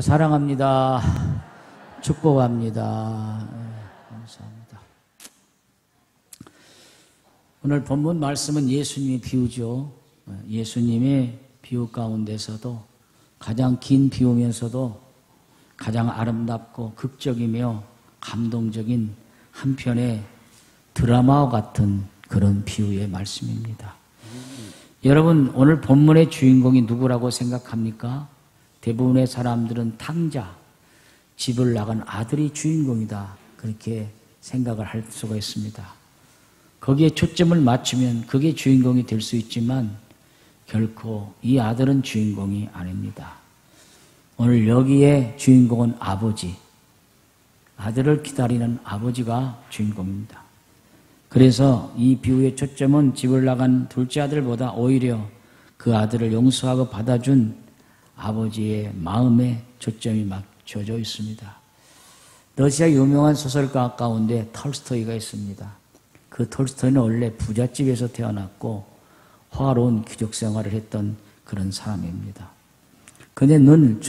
사랑합니다. 축복합니다. 감사합니다. 오늘 본문 말씀은 예수님의 비유죠. 예수님의 비유 가운데서도 가장 긴 비유면서도 가장 아름답고 극적이며 감동적인 한편의 드라마와 같은 그런 비유의 말씀입니다. 여러분, 오늘 본문의 주인공이 누구라고 생각합니까? 대부분의 사람들은 탕자, 집을 나간 아들이 주인공이다, 그렇게 생각을 할 수가 있습니다. 거기에 초점을 맞추면 그게 주인공이 될 수 있지만 결코 이 아들은 주인공이 아닙니다. 오늘 여기에 주인공은 아버지, 아들을 기다리는 아버지가 주인공입니다. 그래서 이 비유의 초점은 집을 나간 둘째 아들보다 오히려 그 아들을 용서하고 받아준 아버지의 마음에 초점이 맞춰져 있습니다. 러시아 유명한 소설가 가운데 톨스토이가 있습니다. 그 톨스토이는 원래 부잣집에서 태어났고 화려한 귀족 생활을 했던 그런 사람입니다. 그는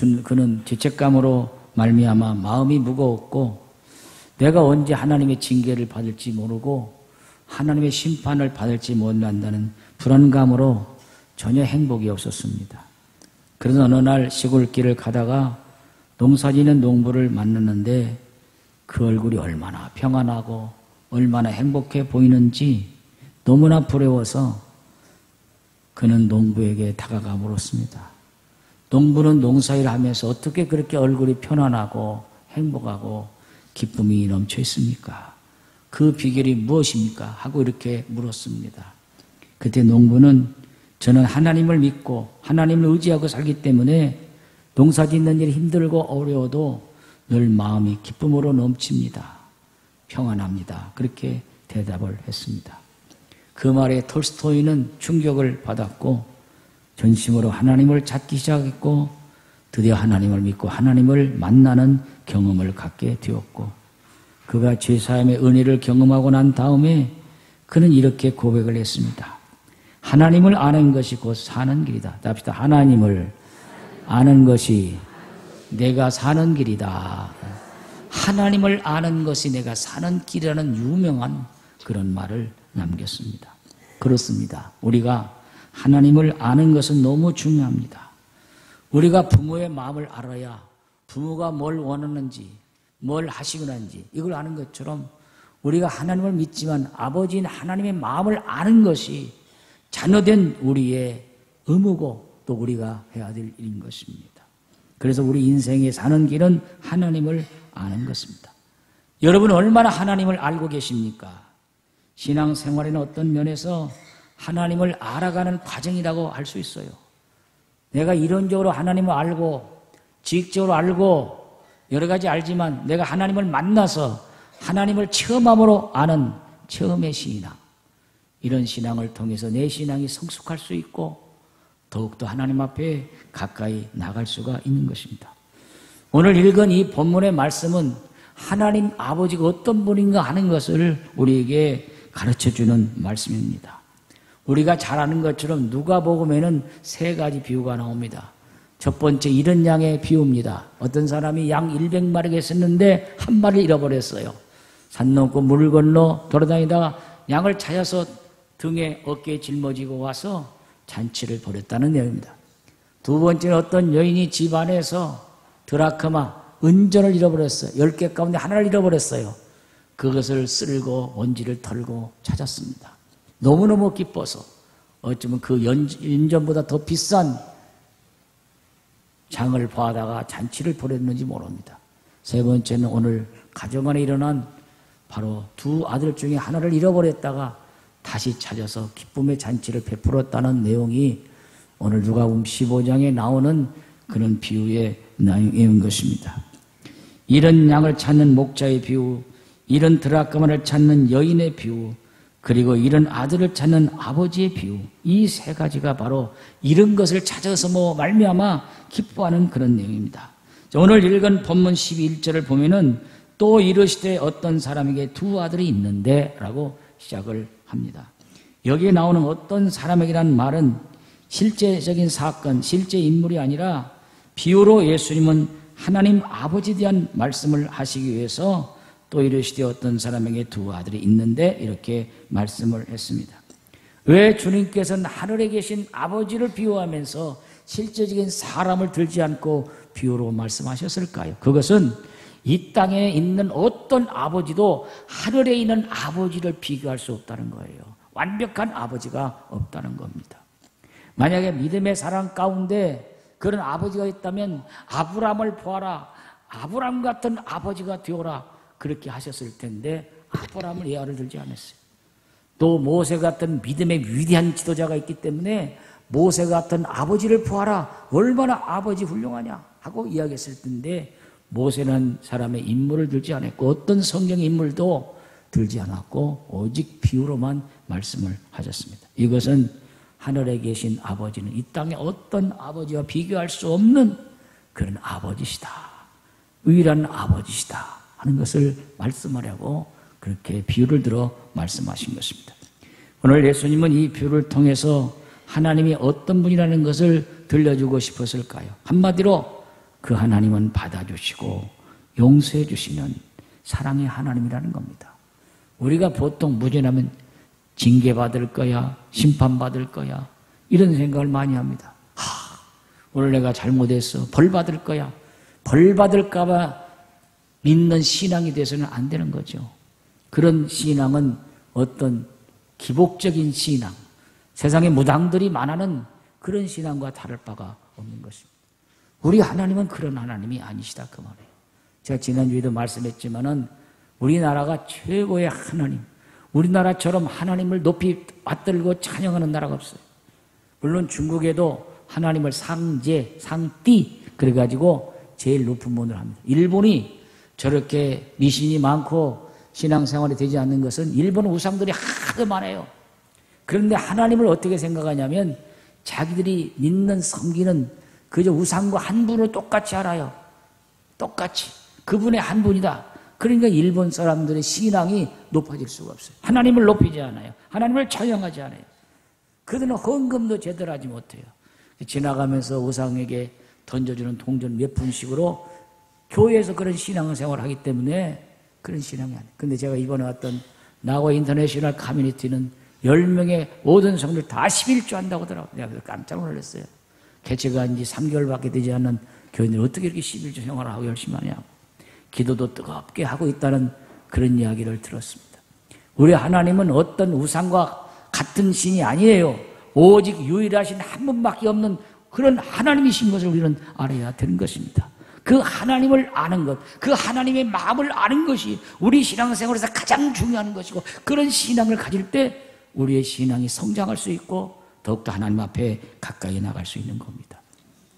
죄책감으로 말미암아 마음이 무거웠고 내가 언제 하나님의 징계를 받을지 모르고 하나님의 심판을 받을지 모른다는 불안감으로 전혀 행복이 없었습니다. 그래서 어느 날 시골길을 가다가 농사짓는 농부를 만났는데 그 얼굴이 얼마나 평안하고 얼마나 행복해 보이는지 너무나 부러워서 그는 농부에게 다가가 물었습니다. 농부는 농사일을 하면서 어떻게 그렇게 얼굴이 편안하고 행복하고 기쁨이 넘쳐 있습니까? 그 비결이 무엇입니까? 하고 이렇게 물었습니다. 그때 농부는 저는 하나님을 믿고 하나님을 의지하고 살기 때문에 농사짓는 일이 힘들고 어려워도 늘 마음이 기쁨으로 넘칩니다. 평안합니다. 그렇게 대답을 했습니다. 그 말에 톨스토이는 충격을 받았고 전심으로 하나님을 찾기 시작했고 드디어 하나님을 믿고 하나님을 만나는 경험을 갖게 되었고 그가 죄사함의 은혜를 경험하고 난 다음에 그는 이렇게 고백을 했습니다. 하나님을 아는 것이 곧 사는 길이다. 합시다. 하나님을 아는 것이 내가 사는 길이다. 하나님을 아는 것이 내가 사는 길이라는 유명한 그런 말을 남겼습니다. 그렇습니다. 우리가 하나님을 아는 것은 너무 중요합니다. 우리가 부모의 마음을 알아야 부모가 뭘 원하는지 뭘 하시고 하는지 이걸 아는 것처럼 우리가 하나님을 믿지만 아버지인 하나님의 마음을 아는 것이 자녀된 우리의 의무고 또 우리가 해야 될 일인 것입니다. 그래서 우리 인생에 사는 길은 하나님을 아는 것입니다. 여러분 얼마나 하나님을 알고 계십니까? 신앙생활에는 어떤 면에서 하나님을 알아가는 과정이라고 할 수 있어요. 내가 이론적으로 하나님을 알고 지식적으로 알고 여러 가지 알지만 내가 하나님을 만나서 하나님을 체험함으로 아는 체험의 신앙, 이런 신앙을 통해서 내 신앙이 성숙할 수 있고 더욱더 하나님 앞에 가까이 나갈 수가 있는 것입니다. 오늘 읽은 이 본문의 말씀은 하나님 아버지가 어떤 분인가 하는 것을 우리에게 가르쳐주는 말씀입니다. 우리가 잘 아는 것처럼 누가복음에는 3가지 비유가 나옵니다. 첫 번째 이른 양의 비유입니다. 어떤 사람이 양 100마리가 있었는데 한 마리를 잃어버렸어요. 산 넘고 물을 건너 돌아다니다가 양을 찾아서 등에 어깨에 짊어지고 와서 잔치를 벌였다는 내용입니다. 두 번째는 어떤 여인이 집 안에서 드라크마, 은전을 잃어버렸어요. 10개 가운데 하나를 잃어버렸어요. 그것을 쓸고 먼지를 털고 찾았습니다. 너무너무 기뻐서 어쩌면 그 은전보다 더 비싼 장을 봐다가 잔치를 벌였는지 모릅니다. 세 번째는 오늘 가정 안에 일어난 바로 2 아들 중에 하나를 잃어버렸다가 다시 찾아서 기쁨의 잔치를 베풀었다는 내용이 오늘 누가복음 15장에 나오는 그런 비유의 내용인 것입니다. 이런 양을 찾는 목자의 비유, 이런 드라크마를 찾는 여인의 비유, 그리고 이런 아들을 찾는 아버지의 비유, 이 3가지가 바로 이런 것을 찾아서 말미암아 기뻐하는 그런 내용입니다. 오늘 읽은 본문 11절을 보면은 또 이르시되 어떤 사람에게 2 아들이 있는데 라고 시작을 합니다. 여기에 나오는 어떤 사람에게라는 말은 실제적인 사건, 실제 인물이 아니라 비유로 예수님은 하나님 아버지에 대한 말씀을 하시기 위해서 또 이르시되 어떤 사람에게 두 아들이 있는데 이렇게 말씀을 했습니다. 왜 주님께서는 하늘에 계신 아버지를 비유하면서 실제적인 사람을 들지 않고 비유로 말씀하셨을까요? 그것은 이 땅에 있는 어떤 아버지도 하늘에 있는 아버지를 비교할 수 없다는 거예요. 완벽한 아버지가 없다는 겁니다. 만약에 믿음의 사랑 가운데 그런 아버지가 있다면 아브라함을 보아라, 아브라함 같은 아버지가 되어라, 그렇게 하셨을 텐데 아브라함을 예화를 들지 않았어요. 또 모세 같은 믿음의 위대한 지도자가 있기 때문에 모세 같은 아버지를 보아라, 얼마나 아버지 훌륭하냐 하고 이야기했을 텐데 모세는 사람의 인물을 들지 않았고 어떤 성경의 인물도 들지 않았고 오직 비유로만 말씀을 하셨습니다. 이것은 하늘에 계신 아버지는 이 땅의 어떤 아버지와 비교할 수 없는 그런 아버지시다, 유일한 아버지시다 하는 것을 말씀하려고 그렇게 비유를 들어 말씀하신 것입니다. 오늘 예수님은 이 비유를 통해서 하나님이 어떤 분이라는 것을 들려주고 싶었을까요? 한마디로 그 하나님은 받아주시고 용서해 주시는 사랑의 하나님이라는 겁니다. 우리가 보통 무죄하면 징계받을 거야, 심판받을 거야, 이런 생각을 많이 합니다. 오늘 내가 잘못했어, 벌받을 거야. 벌받을까 봐 믿는 신앙이 돼서는 안 되는 거죠. 그런 신앙은 어떤 기복적인 신앙, 세상에 무당들이 말하는 그런 신앙과 다를 바가 없는 것입니다. 우리 하나님은 그런 하나님이 아니시다 그 말이에요. 제가 지난주에도 말씀했지만은 우리나라가 최고의 하나님, 우리나라처럼 하나님을 높이 받들고 찬양하는 나라가 없어요. 물론 중국에도 하나님을 상제, 상띠 그래가지고 제일 높은 분으로 합니다. 일본이 저렇게 미신이 많고 신앙생활이 되지 않는 것은 일본 우상들이 하도 많아요. 그런데 하나님을 어떻게 생각하냐면 자기들이 믿는 섬기는 그저 우상과 한 분을 똑같이 알아요. 똑같이. 그분의 한 분이다. 그러니까 일본 사람들의 신앙이 높아질 수가 없어요. 하나님을 높이지 않아요. 하나님을 찬양하지 않아요. 그들은 헌금도 제대로 하지 못해요. 지나가면서 우상에게 던져주는 동전 몇 푼씩으로 교회에서 그런 신앙생활을 하기 때문에 그런 신앙이 아니에요. 근데 제가 이번에 왔던 나고 인터내셔널 커뮤니티는 10명의 모든 성도들 다 11조 한다고 하더라고요. 내가 깜짝 놀랐어요. 개최가 지 3개월밖에 되지 않는 교인들이 어떻게 이렇게 11조 생활을 하고 열심히 하냐고. 기도도 뜨겁게 하고 있다는 그런 이야기를 들었습니다. 우리 하나님은 어떤 우상과 같은 신이 아니에요. 오직 유일하신 한 분밖에 없는 그런 하나님이신 것을 우리는 알아야 되는 것입니다. 그 하나님을 아는 것, 그 하나님의 마음을 아는 것이 우리 신앙생활에서 가장 중요한 것이고 그런 신앙을 가질 때 우리의 신앙이 성장할 수 있고 더욱더 하나님 앞에 가까이 나갈 수 있는 겁니다.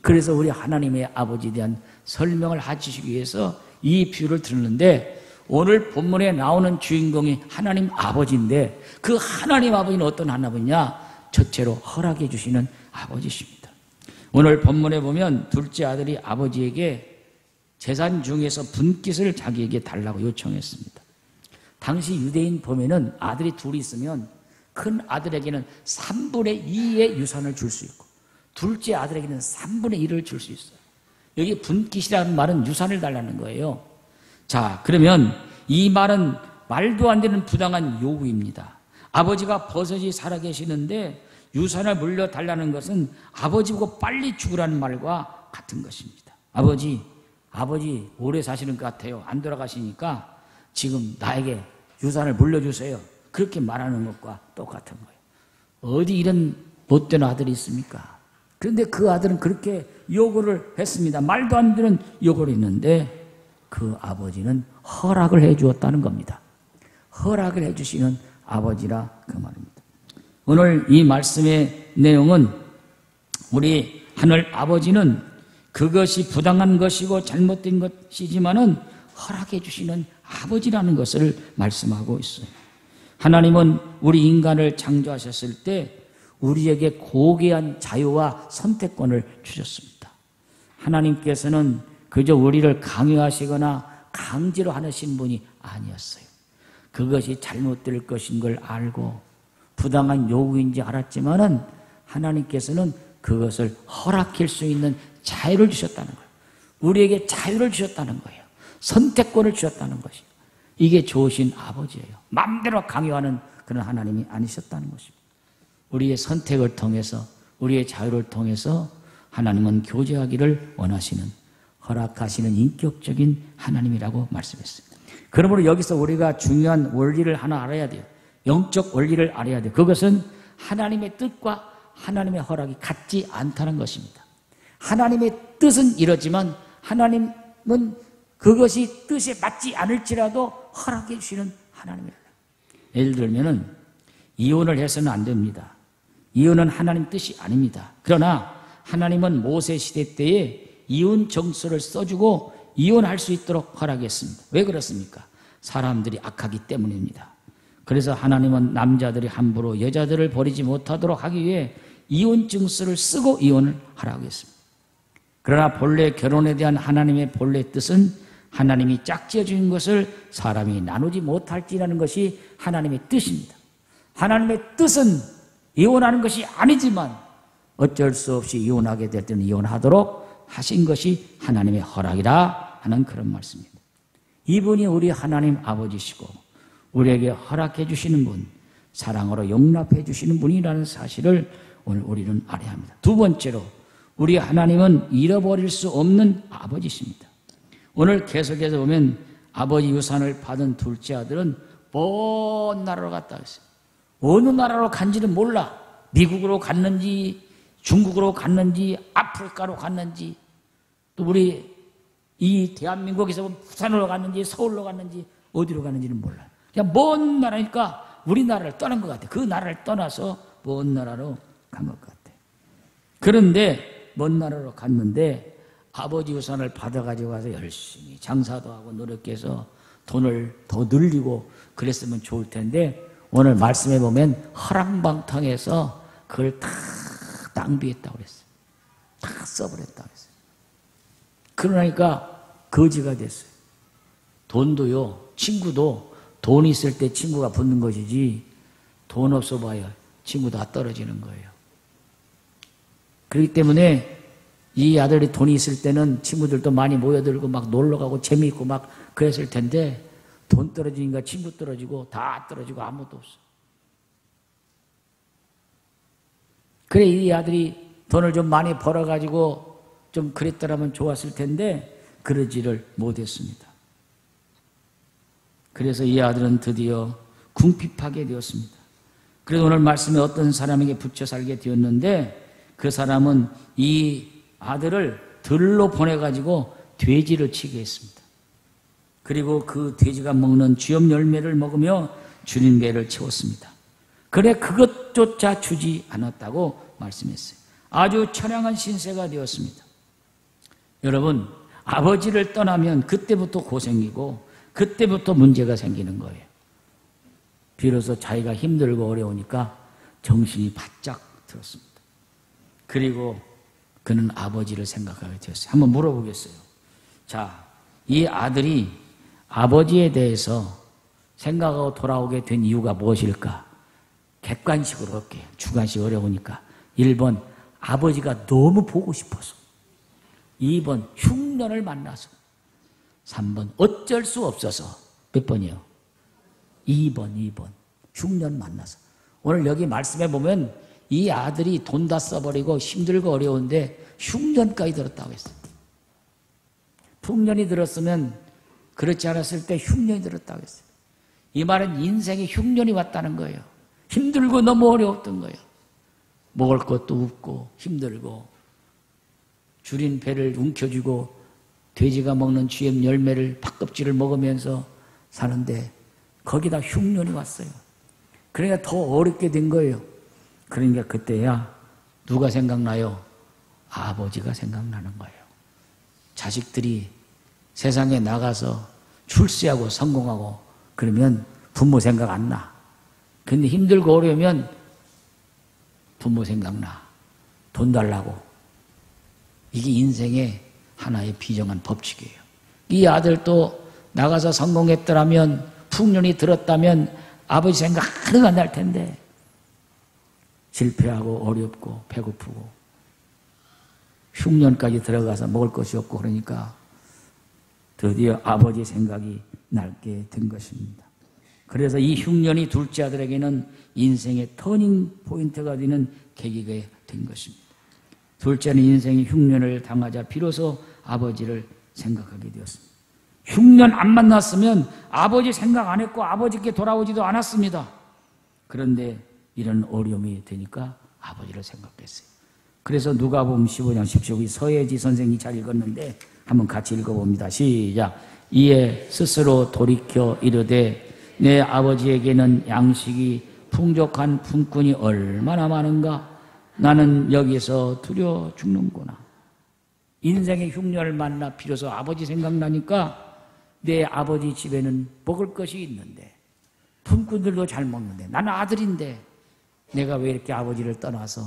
그래서 우리 하나님의 아버지에 대한 설명을 해주시기 위해서 이 비유를 들었는데 오늘 본문에 나오는 주인공이 하나님 아버지인데 그 하나님 아버지는 어떤 하나님이냐? 첫째로 허락해 주시는 아버지십니다. 오늘 본문에 보면 둘째 아들이 아버지에게 재산 중에서 분깃을 자기에게 달라고 요청했습니다. 당시 유대인 보면은 아들이 둘이 있으면 큰 아들에게는 3분의 2의 유산을 줄 수 있고 둘째 아들에게는 3분의 1을 줄 수 있어요. 여기 분깃이라는 말은 유산을 달라는 거예요. 자, 그러면 이 말은 말도 안 되는 부당한 요구입니다. 아버지가 버섯이 살아계시는데 유산을 물려달라는 것은 아버지 보고 빨리 죽으라는 말과 같은 것입니다. 아버지 오래 사시는 것 같아요. 안 돌아가시니까 지금 나에게 유산을 물려주세요. 그렇게 말하는 것과 똑같은 거예요. 어디 이런 못된 아들이 있습니까? 그런데 그 아들은 그렇게 요구를 했습니다. 말도 안 되는 요구를 했는데 그 아버지는 허락을 해 주었다는 겁니다. 허락을 해 주시는 아버지라 그 말입니다. 오늘 이 말씀의 내용은 우리 하늘 아버지는 그것이 부당한 것이고 잘못된 것이지만은 허락해 주시는 아버지라는 것을 말씀하고 있어요. 하나님은 우리 인간을 창조하셨을 때 우리에게 고귀한 자유와 선택권을 주셨습니다. 하나님께서는 그저 우리를 강요하시거나 강제로 하신 분이 아니었어요. 그것이 잘못될 것인 걸 알고 부당한 요구인지 알았지만은 하나님께서는 그것을 허락할 수 있는 자유를 주셨다는 거예요. 우리에게 자유를 주셨다는 거예요. 선택권을 주셨다는 것이에요. 이게 좋으신 아버지예요. 마음대로 강요하는 그런 하나님이 아니셨다는 것입니다. 우리의 선택을 통해서, 우리의 자유를 통해서 하나님은 교제하기를 원하시는, 허락하시는 인격적인 하나님이라고 말씀했습니다. 그러므로 여기서 우리가 중요한 원리를 하나 알아야 돼요. 영적 원리를 알아야 돼요. 그것은 하나님의 뜻과 하나님의 허락이 같지 않다는 것입니다. 하나님의 뜻은 이러지만 하나님은 그것이 뜻에 맞지 않을지라도 허락해 주시는 하나님이에요. 예를 들면은 이혼을 해서는 안 됩니다. 이혼은 하나님 뜻이 아닙니다. 그러나 하나님은 모세 시대 때에 이혼 정서를 써주고 이혼할 수 있도록 허락했습니다. 왜 그렇습니까? 사람들이 악하기 때문입니다. 그래서 하나님은 남자들이 함부로 여자들을 버리지 못하도록 하기 위해 이혼 증서를 쓰고 이혼을 하라고 했습니다. 그러나 본래 결혼에 대한 하나님의 본래 뜻은 하나님이 짝지어 주신 것을 사람이 나누지 못할지라는 것이 하나님의 뜻입니다. 하나님의 뜻은 이혼하는 것이 아니지만 어쩔 수 없이 이혼하게 될 때는 이혼하도록 하신 것이 하나님의 허락이라 하는 그런 말씀입니다. 이분이 우리 하나님 아버지시고 우리에게 허락해 주시는 분, 사랑으로 용납해 주시는 분이라는 사실을 오늘 우리는 알아야 합니다. 두 번째로 우리 하나님은 잃어버릴 수 없는 아버지십니다. 오늘 계속해서 보면 아버지 유산을 받은 둘째 아들은 먼 나라로 갔다 왔어요. 어느 나라로 간지는 몰라. 미국으로 갔는지 중국으로 갔는지 아프리카로 갔는지 또 우리 이 대한민국에서 부산으로 갔는지 서울로 갔는지 어디로 갔는지는 몰라요. 그냥 먼 나라니까 우리나라를 떠난 것 같아요. 그 나라를 떠나서 먼 나라로 간 것 같아요. 그런데 먼 나라로 갔는데 아버지 유산을 받아가지고 가서 열심히 장사도 하고 노력해서 돈을 더 늘리고 그랬으면 좋을 텐데 오늘 말씀해 보면 허랑방탕해서 그걸 다 낭비했다고 그랬어요. 다 써버렸다고 그랬어요. 그러니까 거지가 됐어요. 돈도요, 친구도 돈 있을 때 친구가 붙는 것이지 돈 없어 봐야 친구 다 떨어지는 거예요. 그렇기 때문에 이 아들이 돈이 있을 때는 친구들도 많이 모여들고 막 놀러가고 재미있고 막 그랬을 텐데 돈 떨어지니까 친구 떨어지고 다 떨어지고 아무것도 없어. 그래 이 아들이 돈을 좀 많이 벌어가지고 좀 그랬더라면 좋았을 텐데 그러지를 못했습니다. 그래서 이 아들은 드디어 궁핍하게 되었습니다. 그래서 오늘 말씀에 어떤 사람에게 붙여 살게 되었는데 그 사람은 이 아들을 들로 보내가지고 돼지를 치게 했습니다. 그리고 그 돼지가 먹는 쥐염 열매를 먹으며 주린 배를 채웠습니다. 그래 그것조차 주지 않았다고 말씀했어요. 아주 처량한 신세가 되었습니다. 여러분 아버지를 떠나면 그때부터 고생이고 그때부터 문제가 생기는 거예요. 비로소 자기가 힘들고 어려우니까 정신이 바짝 들었습니다. 그리고 그는 아버지를 생각하게 되었어요. 한번 물어보겠어요. 자, 이 아들이 아버지에 대해서 생각하고 돌아오게 된 이유가 무엇일까? 객관식으로 할게요. 주관식 어려우니까. 1번, 아버지가 너무 보고 싶어서. 2번, 흉년을 만나서. 3번, 어쩔 수 없어서. 몇 번이요? 2번. 흉년 만나서. 오늘 여기 말씀해 보면 이 아들이 돈 다 써버리고 힘들고 어려운데 흉년까지 들었다고 했어요. 풍년이 들었으면 그렇지 않았을 때 흉년이 들었다고 했어요. 이 말은 인생에 흉년이 왔다는 거예요. 힘들고 너무 어려웠던 거예요. 먹을 것도 없고 힘들고 줄인 배를 움켜쥐고 돼지가 먹는 쥐염 열매를 팥껍질을 먹으면서 사는데 거기다 흉년이 왔어요. 그러니까 더 어렵게 된 거예요. 그러니까 그때야 누가 생각나요? 아버지가 생각나는 거예요. 자식들이 세상에 나가서 출세하고 성공하고 그러면 부모 생각 안 나. 근데 힘들고 어려우면 부모 생각나. 돈 달라고. 이게 인생의 하나의 비정한 법칙이에요. 이 아들도 나가서 성공했더라면 풍년이 들었다면 아버지 생각 하나도 안 날 텐데 실패하고 어렵고 배고프고 흉년까지 들어가서 먹을 것이 없고 그러니까 드디어 아버지 생각이 나게 된 것입니다. 그래서 이 흉년이 둘째 아들에게는 인생의 터닝 포인트가 되는 계기가 된 것입니다. 둘째는 인생의 흉년을 당하자 비로소 아버지를 생각하게 되었습니다. 흉년 안 만났으면 아버지 생각 안 했고 아버지께 돌아오지도 않았습니다. 그런데 이런 어려움이 되니까 아버지를 생각했어요. 그래서 누가복음 15장 10절 서예지 선생이 잘 읽었는데 한번 같이 읽어봅니다. 시작. 이에 스스로 돌이켜 이르되 내 아버지에게는 양식이 풍족한 품꾼이 얼마나 많은가? 나는 여기서 두려워 죽는구나. 인생의 흉년을 만나 비로소 아버지 생각나니까 내 아버지 집에는 먹을 것이 있는데 품꾼들도 잘 먹는데 나는 아들인데 내가 왜 이렇게 아버지를 떠나서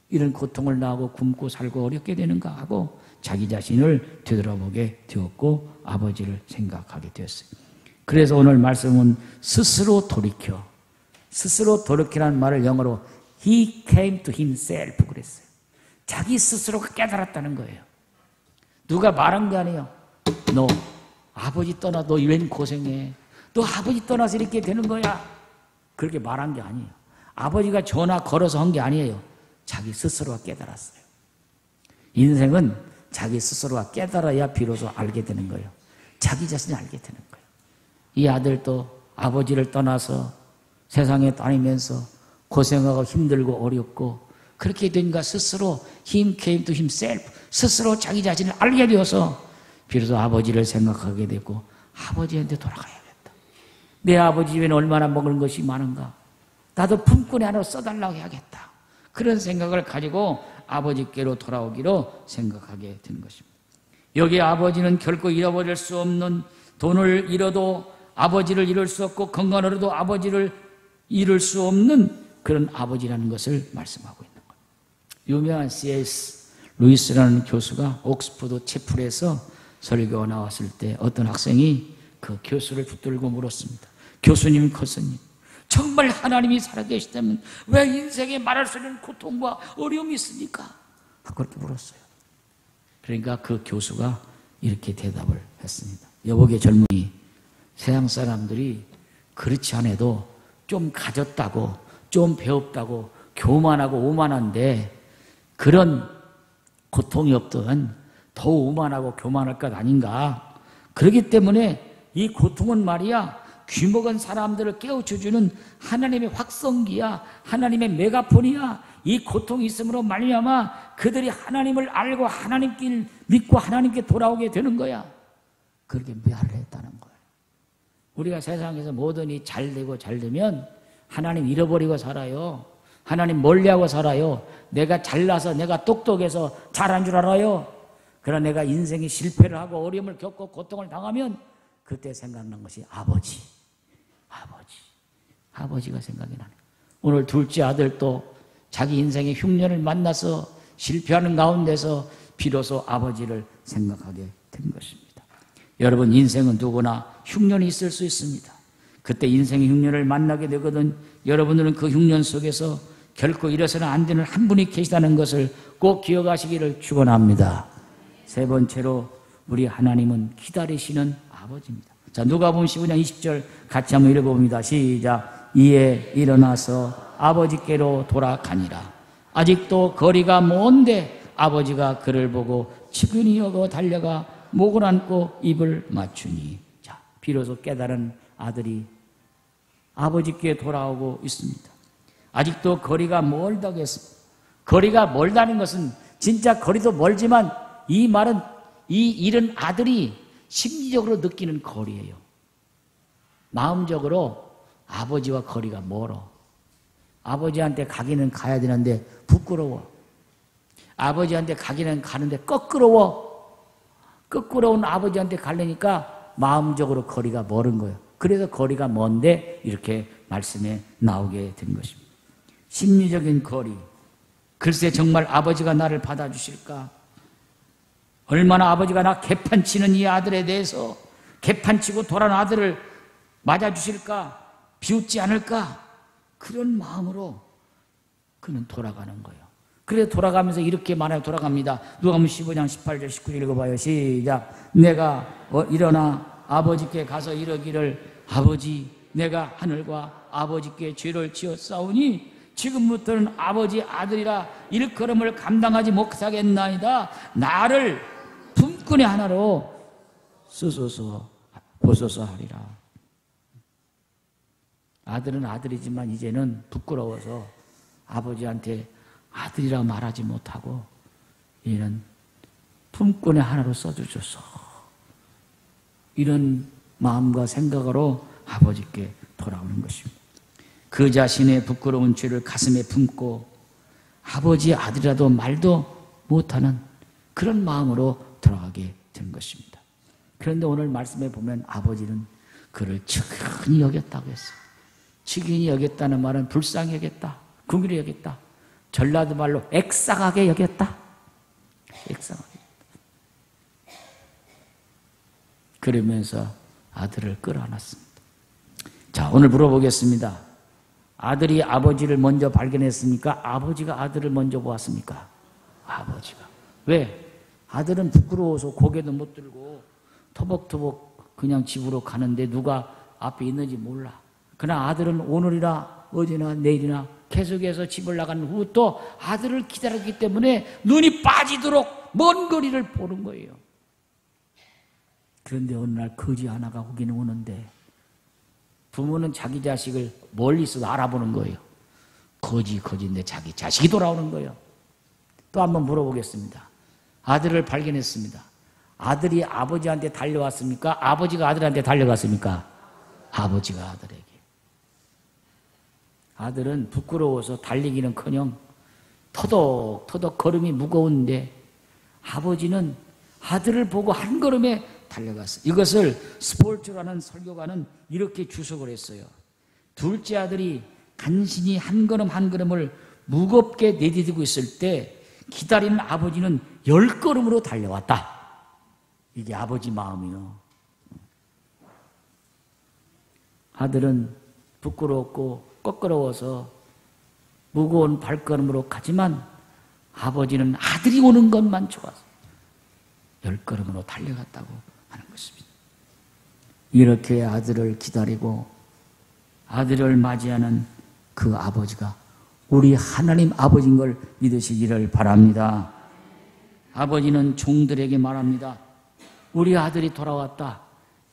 이런 고통을 나하고 굶고 살고 어렵게 되는가 하고 자기 자신을 되돌아보게 되었고 아버지를 생각하게 되었어요. 그래서 오늘 말씀은 스스로 돌이켜. 스스로 돌이키라는 말을 영어로 He came to himself 그랬어요. 자기 스스로가 깨달았다는 거예요. 누가 말한 게 아니에요. 너 아버지 떠나 너 웬 고생해. 너 아버지 떠나서 이렇게 되는 거야. 그렇게 말한 게 아니에요. 아버지가 전화 걸어서 한 게 아니에요. 자기 스스로가 깨달았어요. 인생은 자기 스스로가 깨달아야 비로소 알게 되는 거예요. 자기 자신이 알게 되는 거예요. 이 아들도 아버지를 떠나서 세상에 다니면서 고생하고 힘들고 어렵고 그렇게 된가 스스로 He came to himself 스스로 자기 자신을 알게 되어서 비로소 아버지를 생각하게 되고 아버지한테 돌아가야겠다. 내 아버지 집에는 얼마나 먹을 것이 많은가. 나도 품꾼이 하나 써달라고 해야겠다. 그런 생각을 가지고 아버지께로 돌아오기로 생각하게 된 것입니다. 여기 아버지는 결코 잃어버릴 수 없는 돈을 잃어도 아버지를 잃을 수 없고 건강을 잃어도 아버지를 잃을 수 없는 그런 아버지라는 것을 말씀하고 있는 거예요. 유명한 C.S. 루이스라는 교수가 옥스퍼드 채플에서 설교가 나왔을 때 어떤 학생이 그 교수를 붙들고 물었습니다. 교수님, 교수님, 정말 하나님이 살아계시다면 왜 인생에 말할 수 없는 고통과 어려움이 있습니까? 그렇게 물었어요. 그러니까 그 교수가 이렇게 대답을 했습니다. 여보게 젊은이, 세상 사람들이 그렇지 않아도 좀 가졌다고 좀 배웠다고 교만하고 오만한데 그런 고통이 없던 더 오만하고 교만할 것 아닌가. 그렇기 때문에 이 고통은 말이야 귀먹은 사람들을 깨우쳐주는 하나님의 확성기야. 하나님의 메가폰이야. 이 고통이 있음으로 말미암아 그들이 하나님을 알고 하나님 길 믿고 하나님께 돌아오게 되는 거야. 그렇게 묘화를 했다는 거야. 우리가 세상에서 뭐든지 잘되고 잘되면 하나님 잃어버리고 살아요. 하나님 멀리하고 살아요. 내가 잘나서 내가 똑똑해서 잘한 줄 알아요. 그러나 내가 인생에 실패를 하고 어려움을 겪고 고통을 당하면 그때 생각난 것이 아버지가 생각이 나네. 오늘 둘째 아들도 자기 인생의 흉년을 만나서 실패하는 가운데서 비로소 아버지를 생각하게 된 것입니다. 여러분 인생은 누구나 흉년이 있을 수 있습니다. 그때 인생의 흉년을 만나게 되거든 여러분들은 그 흉년 속에서 결코 이래서는 안 되는 한 분이 계시다는 것을 꼭 기억하시기를 축원합니다. 세 번째로 우리 하나님은 기다리시는 아버지입니다. 자, 누가복음 15장 20절 같이 한번 읽어봅니다. 시작. 이에 일어나서 아버지께로 돌아가니라. 아직도 거리가 먼데 아버지가 그를 보고 측은히 여겨 달려가 목을 안고 입을 맞추니. 자, 비로소 깨달은 아들이 아버지께 돌아오고 있습니다. 아직도 거리가 멀다고 했습니다. 거리가 멀다는 것은 진짜 거리도 멀지만 이 말은 이 잃은 아들이 심리적으로 느끼는 거리예요. 마음적으로 아버지와 거리가 멀어. 아버지한테 가기는 가야 되는데 부끄러워. 아버지한테 가기는 가는데 껄끄러워. 껄끄러운 아버지한테 가려니까 마음적으로 거리가 멀은 거예요. 그래서 거리가 먼데 이렇게 말씀에 나오게 된 것입니다. 심리적인 거리. 글쎄 정말 아버지가 나를 받아주실까? 얼마나 아버지가 나 개판치는 이 아들에 대해서 개판치고 돌아온 아들을 맞아주실까? 비웃지 않을까? 그런 마음으로 그는 돌아가는 거예요. 그래 돌아가면서 이렇게 말하여 돌아갑니다. 누가복음 15장 18절 19절 읽어봐요. 시작. 내가 일어나 아버지께 가서 이르기를 아버지 내가 하늘과 아버지께 죄를 지었사오니 지금부터는 아버지 아들이라 일컬음을 감당하지 못하겠나이다. 나를 품꾼의 하나로 쓰소서 보소서 하리라. 아들은 아들이지만 이제는 부끄러워서 아버지한테 아들이라 말하지 못하고 이는 품꾼의 하나로 써주소서. 이런 마음과 생각으로 아버지께 돌아오는 것입니다. 그 자신의 부끄러운 죄를 가슴에 품고 아버지의 아들이라도 말도 못하는 그런 마음으로 돌아가게 된 것입니다. 그런데 오늘 말씀에 보면 아버지는 그를 측은히 여겼다고 했어요. 측은히 여겼다는 말은 불쌍히 여겼다, 긍휼히 여겼다, 전라도 말로 액상하게 여겼다. 액상하게. 그러면서 아들을 끌어안았습니다. 자, 오늘 물어보겠습니다. 아들이 아버지를 먼저 발견했습니까? 아버지가 아들을 먼저 보았습니까? 아버지가. 왜? 아들은 부끄러워서 고개도 못 들고 터벅터벅 그냥 집으로 가는데 누가 앞에 있는지 몰라. 그러나 아들은 오늘이나 어제나 내일이나 계속해서 집을 나간 후 또 아들을 기다렸기 때문에 눈이 빠지도록 먼 거리를 보는 거예요. 그런데 어느 날 거지 하나가 오기는 오는데 부모는 자기 자식을 멀리서 알아보는 거예요. 거지인데 자기 자식이 돌아오는 거예요. 또 한번 물어보겠습니다. 아들을 발견했습니다. 아들이 아버지한테 달려왔습니까? 아버지가 아들한테 달려갔습니까? 아버지가 아들에게. 아들은 부끄러워서 달리기는커녕 터덕터덕 걸음이 무거운데 아버지는 아들을 보고 한 걸음에 달려갔어요. 이것을 스폴츠라는 설교가는 이렇게 주석을 했어요. 둘째 아들이 간신히 한 걸음 한 걸음을 무겁게 내디디고 있을 때 기다리는 아버지는 10걸음으로 달려왔다. 이게 아버지 마음이요. 아들은 부끄럽고 껄끄러워서 무거운 발걸음으로 가지만 아버지는 아들이 오는 것만 좋아서 10걸음으로 달려갔다고 하는 것입니다. 이렇게 아들을 기다리고 아들을 맞이하는 그 아버지가 우리 하나님 아버지인 걸 믿으시기를 바랍니다. 아버지는 종들에게 말합니다. 우리 아들이 돌아왔다.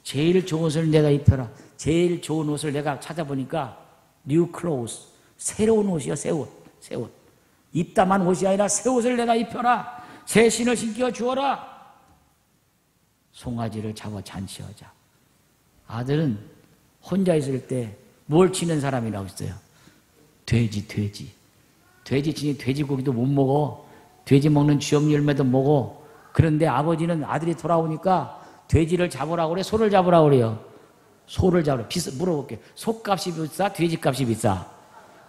제일 좋은 옷을 내가 입혀라. 제일 좋은 옷을 내가 찾아보니까 뉴 클로스, 새로운 옷이요. 새 옷. 입다만 옷이 아니라 새 옷을 내가 입혀라. 새 신을 신겨 주어라. 송아지를 잡아 잔치하자. 아들은 혼자 있을 때 뭘 치는 사람이라고 했어요? 돼지. 돼지 치니 돼지고기도 못 먹어. 돼지 먹는 쥐업 열매도 먹어. 그런데 아버지는 아들이 돌아오니까 돼지를 잡으라고 그래? 소를 잡으라고 그래요? 소를 잡으라. 물어볼게요. 소값이 비싸? 돼지값이 비싸?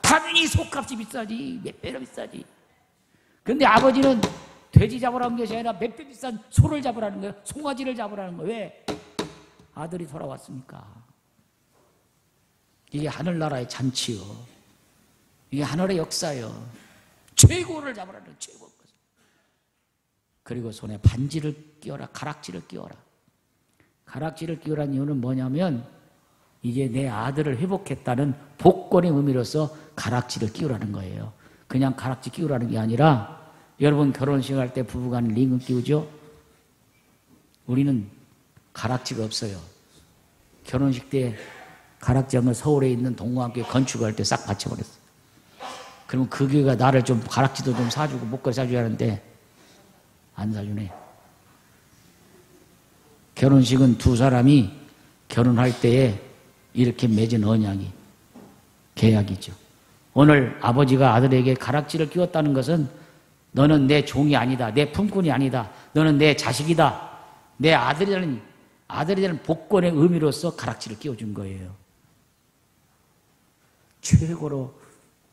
당연히 소값이 비싸지. 몇 배로 비싸지. 그런데 아버지는 돼지 잡으라는 것이 아니라 몇 배 비싼 소를 잡으라는 거예요. 송아지를 잡으라는 거예요. 왜? 아들이 돌아왔으니까. 이게 하늘나라의 잔치요. 이게 하늘의 역사요. 최고를 잡으라는 거예요. 최고. 그리고 손에 반지를 끼워라. 가락지를 끼워라. 가락지를 끼우라는 이유는 뭐냐면 이제 내 아들을 회복했다는 복권의 의미로서 가락지를 끼우라는 거예요. 그냥 가락지 끼우라는 게 아니라 여러분 결혼식 할 때 부부간 링을 끼우죠? 우리는 가락지가 없어요. 결혼식 때 가락지하면 서울에 있는 동호학교 건축할 때 싹 받쳐버렸어요. 그러면 그 교회가 나를 좀 가락지도 좀 사주고 목걸이 사줘야 하는데 안 사주네. 결혼식은 두 사람이 결혼할 때에 이렇게 맺은 언약이 계약이죠. 오늘 아버지가 아들에게 가락지를 끼웠다는 것은 너는 내 종이 아니다. 내 품꾼이 아니다. 너는 내 자식이다. 내 아들이라는 복권의 의미로서 가락지를 끼워준 거예요. 최고로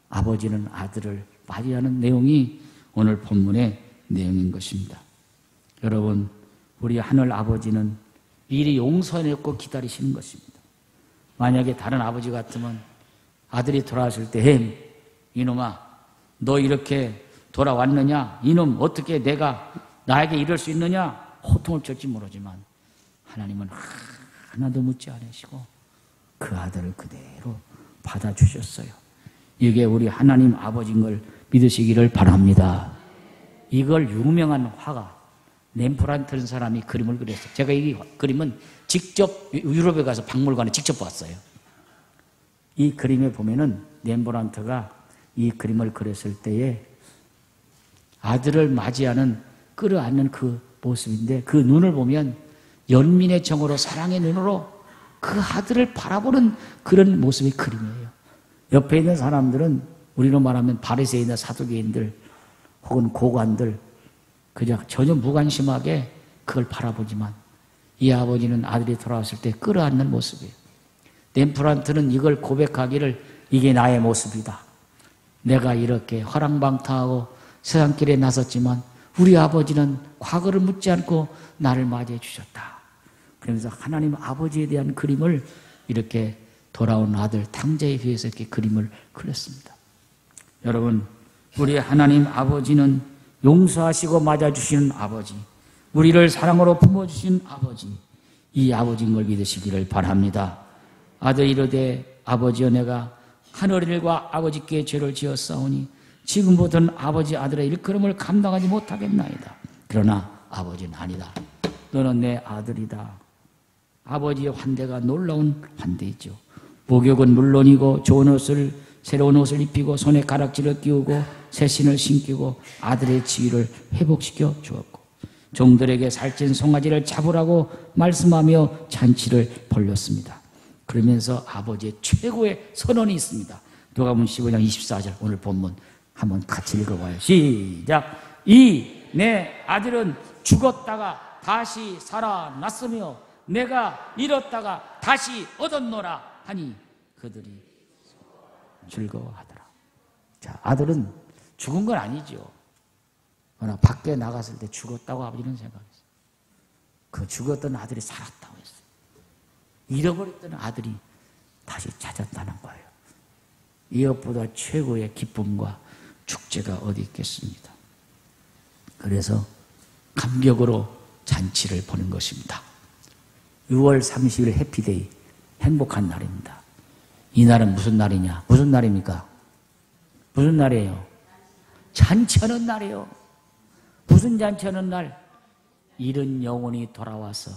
아버지는 아들을 맞이하는 내용이 오늘 본문의 내용인 것입니다. 여러분, 우리 하늘 아버지는 미리 용서해놓고 기다리시는 것입니다. 만약에 다른 아버지 같으면 아들이 돌아왔을 때 이놈아 너 이렇게 돌아왔느냐? 이놈 어떻게 내가 나에게 이럴 수 있느냐? 호통을 쳤지 모르지만 하나님은 하나도 묻지 않으시고 그 아들을 그대로 받아주셨어요. 이게 우리 하나님 아버지인 걸 믿으시기를 바랍니다. 이걸 유명한 화가 렘브란트라는 사람이 그림을 그렸어요. 제가 이 그림은 직접 유럽에 가서 박물관에 직접 봤어요. 이 그림에 보면은 렘브란트가 이 그림을 그렸을 때에 아들을 맞이하는 끌어안는 그 모습인데 그 눈을 보면 연민의 정으로 사랑의 눈으로 그 아들을 바라보는 그런 모습의 그림이에요. 옆에 있는 사람들은 우리로 말하면 바리새인이나 사두개인들 혹은 고관들 그냥 전혀 무관심하게 그걸 바라보지만 이 아버지는 아들이 돌아왔을 때 끌어안는 모습이에요. 렘브란트는 이걸 고백하기를 이게 나의 모습이다. 내가 이렇게 허랑방탕하고 세상길에 나섰지만 우리 아버지는 과거를 묻지 않고 나를 맞이해 주셨다. 그러면서 하나님 아버지에 대한 그림을 이렇게 돌아온 아들 탕자에 비해서 이렇게 그림을 그렸습니다. 여러분, 우리 하나님 아버지는 용서하시고 맞아주시는 아버지, 우리를 사랑으로 품어주신 아버지, 이 아버지인 걸 믿으시기를 바랍니다. 아들 이르되 아버지여 내가 하늘일과 아버지께 죄를 지었사오니 지금부터는 아버지 아들의 일컬음을 감당하지 못하겠나이다. 그러나 아버지는 아니다. 너는 내 아들이다. 아버지의 환대가 놀라운 환대이죠. 목욕은 물론이고 좋은 옷을 새로운 옷을 입히고 손에 가락지를 끼우고 새 신을 신기고 아들의 지위를 회복시켜 주었고 종들에게 살찐 송아지를 잡으라고 말씀하며 잔치를 벌렸습니다. 그러면서 아버지의 최고의 선언이 있습니다. 누가복음 15장 24절 오늘 본문 한번 같이 읽어봐요. 시작. 이 내 아들은 죽었다가 다시 살아났으며 내가 잃었다가 다시 얻었노라 하니 그들이 즐거워하더라. 자, 아들은 죽은 건 아니죠. 그러나 밖에 나갔을 때 죽었다고 아버지는 생각했어요. 그 죽었던 아들이 살았다고 했어요. 잃어버렸던 아들이 다시 찾았다는 거예요. 이것보다 최고의 기쁨과 축제가 어디 있겠습니다. 그래서 감격으로 잔치를 보는 것입니다. 6월 30일 해피데이, 행복한 날입니다. 이 날은 무슨 날이냐? 무슨 날입니까? 무슨 날이에요? 잔치하는 날이에요. 무슨 잔치하는 날? 잃은 영혼이 돌아와서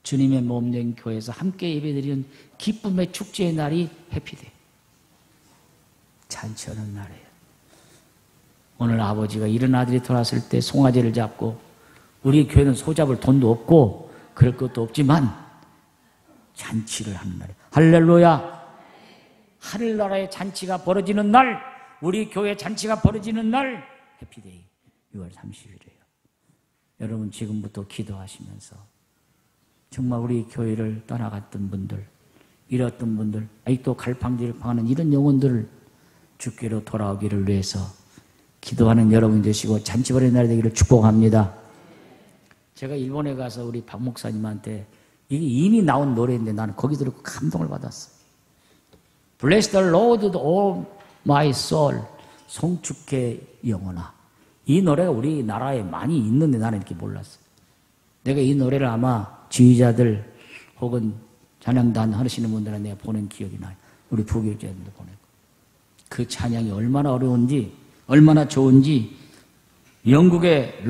주님의 몸된 교회에서 함께 예배드리는 기쁨의 축제의 날이 해피데이. 잔치하는 날이에요. 오늘 아버지가 이런 아들이 돌아왔을 때 송아지를 잡고 우리 교회는 소잡을 돈도 없고 그럴 것도 없지만 잔치를 하는 날이에요. 할렐루야. 하늘나라의 잔치가 벌어지는 날, 우리 교회 잔치가 벌어지는 날 해피데이 6월 30일이에요. 여러분 지금부터 기도하시면서 정말 우리 교회를 떠나갔던 분들, 잃었던 분들, 아직도 갈팡질팡하는 이런 영혼들을 주께로 돌아오기를 위해서 기도하는 여러분 되시고 잔치 벌의 날이 되기를 축복합니다. 제가 일본에 가서 우리 박 목사님한테 이게 이미 나온 노래인데 나는 거기 들고 감동을 받았어요. Bless the Lord, O my soul. 송축해 영혼아. 이 노래가 우리나라에 많이 있는데 나는 이렇게 몰랐어요. 내가 이 노래를 아마 지휘자들 혹은 찬양단 하시는 분들한테 내가 보낸 기억이 나요. 우리 부교육자들도 보내고. 그 찬양이 얼마나 어려운지, 얼마나 좋은지 영국의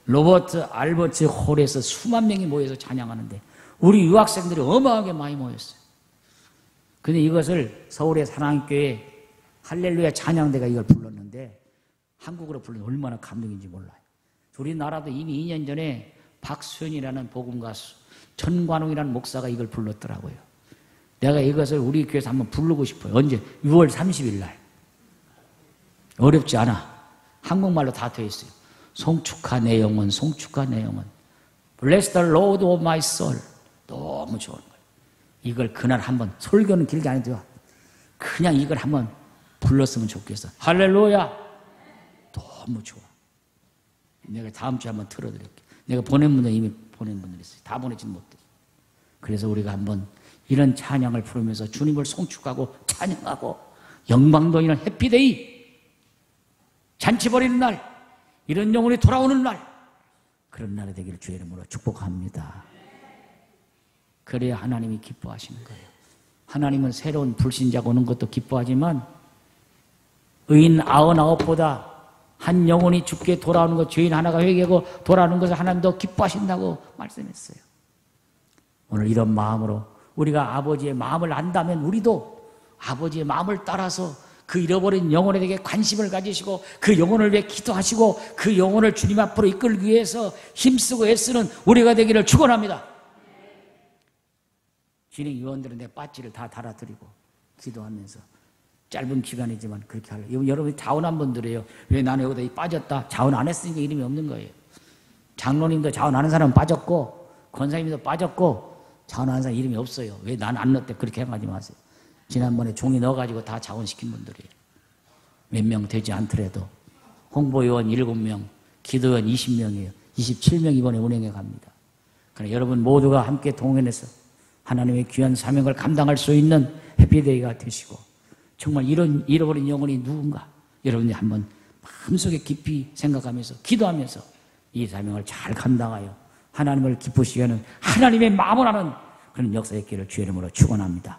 로버트 알버트 홀에서 수만 명이 모여서 찬양하는데 우리 유학생들이 어마어마하게 많이 모였어요. 근데 이것을 서울의 사랑교회 할렐루야 찬양대가 이걸 불렀는데 한국어로 부르면 얼마나 감동인지 몰라요. 우리나라도 이미 2년 전에 박수현이라는 복음가수, 천관웅이라는 목사가 이걸 불렀더라고요. 내가 이것을 우리 교회에서 한번 부르고 싶어요. 언제? 6월 30일 날. 어렵지 않아. 한국말로 다 되어 있어요. 송축하 내 영혼, 송축하 내 영혼. Bless the Lord of my soul. 너무 좋은 거예요. 이걸 그날 한번, 설교는 길게 안 해도 그냥 이걸 한번 불렀으면 좋겠어. 할렐루야. 너무 좋아. 내가 다음 주에 한번 틀어드릴게요. 내가 보낸 분들 이미 보낸 분들 있어요. 다 보내지는 못해요. 그래서 우리가 한번 이런 찬양을 부르면서 주님을 송축하고 찬양하고 영광도 이런 해피데이 잔치 벌이는 날, 이런 영혼이 돌아오는 날, 그런 날이 되기를 주의 이름으로 축복합니다. 그래야 하나님이 기뻐하시는 거예요. 하나님은 새로운 불신자가 오는 것도 기뻐하지만 의인 99보다 한 영혼이 죽게 돌아오는 것, 죄인 하나가 회개하고 돌아오는 것을 하나님 더 기뻐하신다고 말씀했어요. 오늘 이런 마음으로 우리가 아버지의 마음을 안다면 우리도 아버지의 마음을 따라서 그 잃어버린 영혼에 대해 관심을 가지시고 그 영혼을 위해 기도하시고 그 영혼을 주님 앞으로 이끌기 위해서 힘쓰고 애쓰는 우리가 되기를 축원합니다. 진행위원들은 내 빠지를 다 달아드리고 기도하면서 짧은 기간이지만 그렇게 하려고. 여러분이 자원한 분들이에요. 왜 나는 여기다 빠졌다. 자원 안 했으니까 이름이 없는 거예요. 장로님도 자원하는 사람은 빠졌고 권사님도 빠졌고 자원하는 사람 이름이 없어요. 왜 난 안 넣었대. 그렇게 생각하지 마세요. 지난번에 종이 넣어가지고 다 자원시킨 분들이에요. 몇 명 되지 않더라도. 홍보요원 7명, 기도원 20명이에요. 27명 이번에 운행해 갑니다. 그러나 여러분 모두가 함께 동행해서 하나님의 귀한 사명을 감당할 수 있는 해피데이가 되시고 정말 이런 잃어버린 영혼이 누군가 여러분이 한번 마음속에 깊이 생각하면서 기도하면서 이 사명을 잘 감당하여 하나님을 기쁘시게 하는 하나님의 마음을 하는 그런 역사의 길을 주의 이름으로 축원합니다.